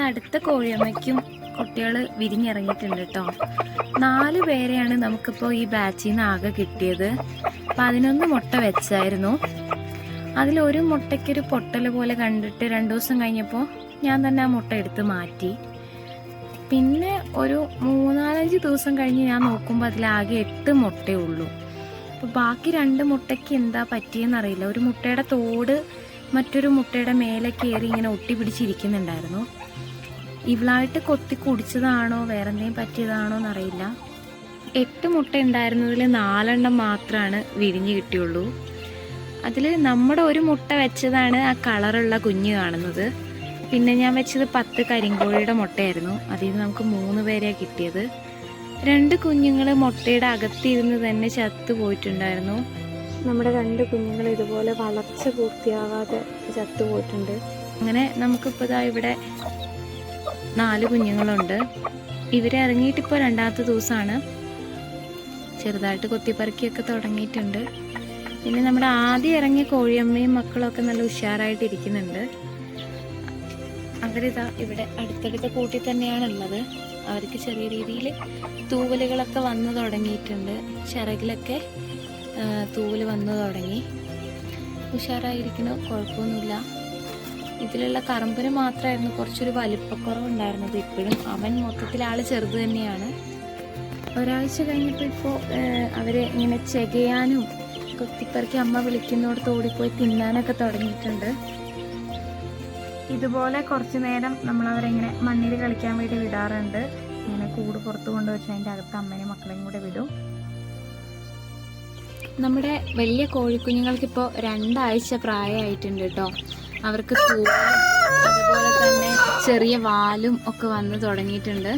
അടുത്ത കോഴിയമ്മയ്ക്കും കുട്ടികൾ വിരിഞ്ഞിറങ്ങിയിട്ടുണ്ട് കേട്ടോ. 4 പേരെയാണ് നമുക്കിപ്പോൾ ഈ ബാച്ചിൽ നിന്ന് ആകെ കിട്ടിയത്. 11 മുട്ട വെച്ചായിരുന്നു. അതിലൊരു മുട്ടയ്ക്കൊരു പൊട്ടൽ പോലെ കണ്ടിട്ട് 2 ദിവസം കഴിഞ്ഞപ്പോൾ ഞാൻ തന്നെ ആ മുട്ട എടുത്ത് മാറ്റി. പിന്നെ ഒരു 3-4 ദിവസം കഴിഞ്ഞ് ഞാൻ നോക്കുമ്പോൾ അതിലാകെ 8 മുട്ടയേ ഉള്ളൂ. അപ്പോൾ ബാക്കി 2 മുട്ടയ്ക്ക് എന്താ പറ്റിയെന്നറിയില്ല. ഒരു മുട്ടയുടെ തോട് മറ്റൊരു മുട്ടയുടെ മേലെ കയറി ഇങ്ങനെ ഒട്ടി പിടിച്ചിരിക്കുന്നുണ്ടായിരുന്നു. ഇവളായിട്ട് കൊത്തി കുടിച്ചതാണോ വേറെ എന്തെങ്കിലും പറ്റിയതാണോ എന്നറിയില്ല. 8 മുട്ട ഉണ്ടായിരുന്നതിൽ 4 മാത്രമാണ് വിരിഞ്ഞ് കിട്ടിയുള്ളൂ. അതിൽ നമ്മുടെ ഒരു മുട്ട വെച്ചതാണ് ആ കളറുള്ള കുഞ്ഞ് കാണുന്നത്. പിന്നെ ഞാൻ വെച്ചത് 10 കരിങ്കോഴിയുടെ മുട്ടയായിരുന്നു. അതിൽ നിന്ന് നമുക്ക് 3 പേരെയാണ് കിട്ടിയത്. 2 കുഞ്ഞുങ്ങൾ മുട്ടയുടെ അകത്തിരുന്ന് തന്നെ ചത്തു പോയിട്ടുണ്ടായിരുന്നു. നമ്മുടെ 2 കുഞ്ഞുങ്ങൾ ഇതുപോലെ വളർച്ച പൂർത്തിയാവാതെ ചത്തു പോയിട്ടുണ്ട്. അങ്ങനെ നമുക്കിപ്പോൾ ഇതാ ഇവിടെ 4 കുഞ്ഞുങ്ങളുണ്ട്. ഇവരെ ഇറങ്ങിയിട്ടിപ്പോൾ 2ാമത്തെ ദിവസമാണ്. ചെറുതായിട്ട് കൊത്തിപ്പറക്കിയൊക്കെ തുടങ്ങിയിട്ടുണ്ട്. പിന്നെ നമ്മുടെ ആദ്യം ഇറങ്ങിയ കോഴിയമ്മയും മക്കളൊക്കെ നല്ല ഉഷാറായിട്ടിരിക്കുന്നുണ്ട്. അവരിതാ ഇവിടെ അടുത്തടുത്ത കൂട്ടിൽ തന്നെയാണുള്ളത്. അവർക്ക് ചെറിയ രീതിയിൽ തൂവലുകളൊക്കെ വന്നു തുടങ്ങിയിട്ടുണ്ട്. ചിറകിലൊക്കെ തൂവൽ വന്നു തുടങ്ങി. ഉഷാറായിരിക്കുന്നു, കുഴപ്പമൊന്നുമില്ല. ഇതിലുള്ള കറമ്പിന് മാത്രമായിരുന്നു കുറച്ചൊരു വലിപ്പക്കുറവുണ്ടായിരുന്നത്. ഇപ്പോഴും അവൻ മൊത്തത്തിൽ ആൾ ചെറുത് തന്നെയാണ്. ഒരാഴ്ച കഴിഞ്ഞപ്പോൾ ഇപ്പോൾ അവരെ ഇങ്ങനെ ചെകയാനും കൊത്തിപ്പറക്കി അമ്മ വിളിക്കുന്നോടത്ത് ഓടിപ്പോയി തിന്നാനൊക്കെ തുടങ്ങിയിട്ടുണ്ട്. ഇതുപോലെ കുറച്ച് നേരം നമ്മളവരെങ്ങനെ മണ്ണിൽ കളിക്കാൻ വേണ്ടി വിടാറുണ്ട്. ഇങ്ങനെ കൂട് പുറത്ത് കൊണ്ടുവച്ച് അതിൻ്റെ അകത്ത് അമ്മയും മക്കളെയും കൂടെ വിടും. നമ്മുടെ വലിയ കോഴിക്കുഞ്ഞുങ്ങൾക്കിപ്പോൾ 2 ആഴ്ച പ്രായമായിട്ടുണ്ട് കേട്ടോ. അവർക്ക് തൂവലും അതുപോലെ തന്നെ ചെറിയ വാലും ഒക്കെ വന്ന് തുടങ്ങിയിട്ടുണ്ട്.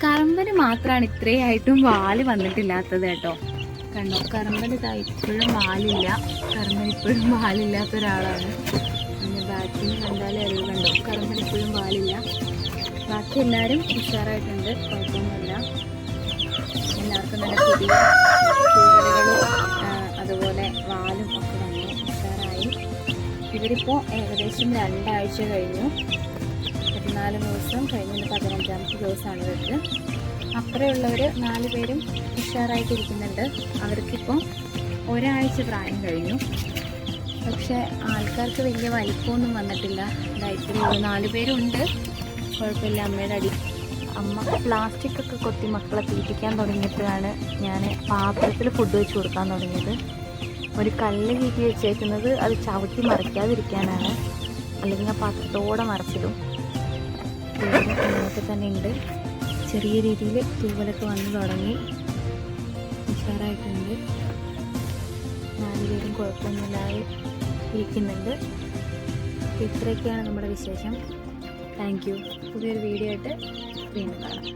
കറമ്പന് മാത്രമാണ് ഇത്രയായിട്ടും വാല് വന്നിട്ടില്ലാത്തത് കേട്ടോ. കണ്ടോ, കറമ്പൻ ഇതാ ഇപ്പോഴും വാലില്ല. കറമ്പൻ ഇപ്പോഴും വാലില്ലാത്ത ഒരാളാണ്. പിന്നെ ബാക്കിന് കണ്ടാലേ അറിവ്. കണ്ടോ, കറമ്പൻ ഇപ്പോഴും വാലില്ല. ബാക്കി എല്ലാവരും ഉഷാറായിട്ടുണ്ട്, കുഴപ്പമൊന്നുമില്ല. എല്ലാവർക്കും നല്ല പുതിയ തൂവലുകളും അതുപോലെ വാലും ഒക്കെ വന്നു ഉഷാറായി. ഇവരിപ്പോൾ ഏകദേശം 2 ആഴ്ച കഴിഞ്ഞു. 14 ദിവസം കഴിഞ്ഞ് 15ാമത്തെ ദിവസമാണ് ഇവർക്ക്. അപ്പുറമുള്ളവർ 4 പേരും ഉഷാറായിട്ടിരിക്കുന്നുണ്ട്. അവർക്കിപ്പോൾ 1 ആഴ്ച പ്രായം കഴിഞ്ഞു. പക്ഷേ ആൾക്കാർക്ക് വലിയ വലിപ്പമൊന്നും വന്നിട്ടില്ല. ഡയറ്റിൽ 4 പേരുണ്ട്, കുഴപ്പമില്ല. അമ്മയുടെ അമ്മ പ്ലാസ്റ്റിക് ഒക്കെ കൊത്തി മക്കളെ തീറ്റിക്കാൻ തുടങ്ങിയപ്പോഴാണ് ഞാൻ പാത്രത്തിൽ ഫുഡ് വെച്ച് കൊടുക്കാൻ തുടങ്ങിയത്. ഒരു കല്ല് കീറ്റി വെച്ചേക്കുന്നത് അത് ചവിട്ടി മറിക്കാതിരിക്കാനാണ്. അല്ലെങ്കിൽ ആ പാത്രത്തോടെ മറിച്ചിടും. അങ്ങനെയൊക്കെ തന്നെ ഉണ്ട്. ചെറിയ രീതിയിൽ തൂവലൊക്കെ വന്ന് തുടങ്ങി, ഉഷാറായിട്ടുണ്ട്. 4 പേരും കുഴപ്പമൊന്നുമില്ലാതെ ഇരിക്കുന്നുണ്ട്. ഇത്രയൊക്കെയാണ് നമ്മുടെ വിശേഷം. Thank you. പുതിയൊരു വീഡിയോ ആയിട്ട് വീണ്ടും കാണാം.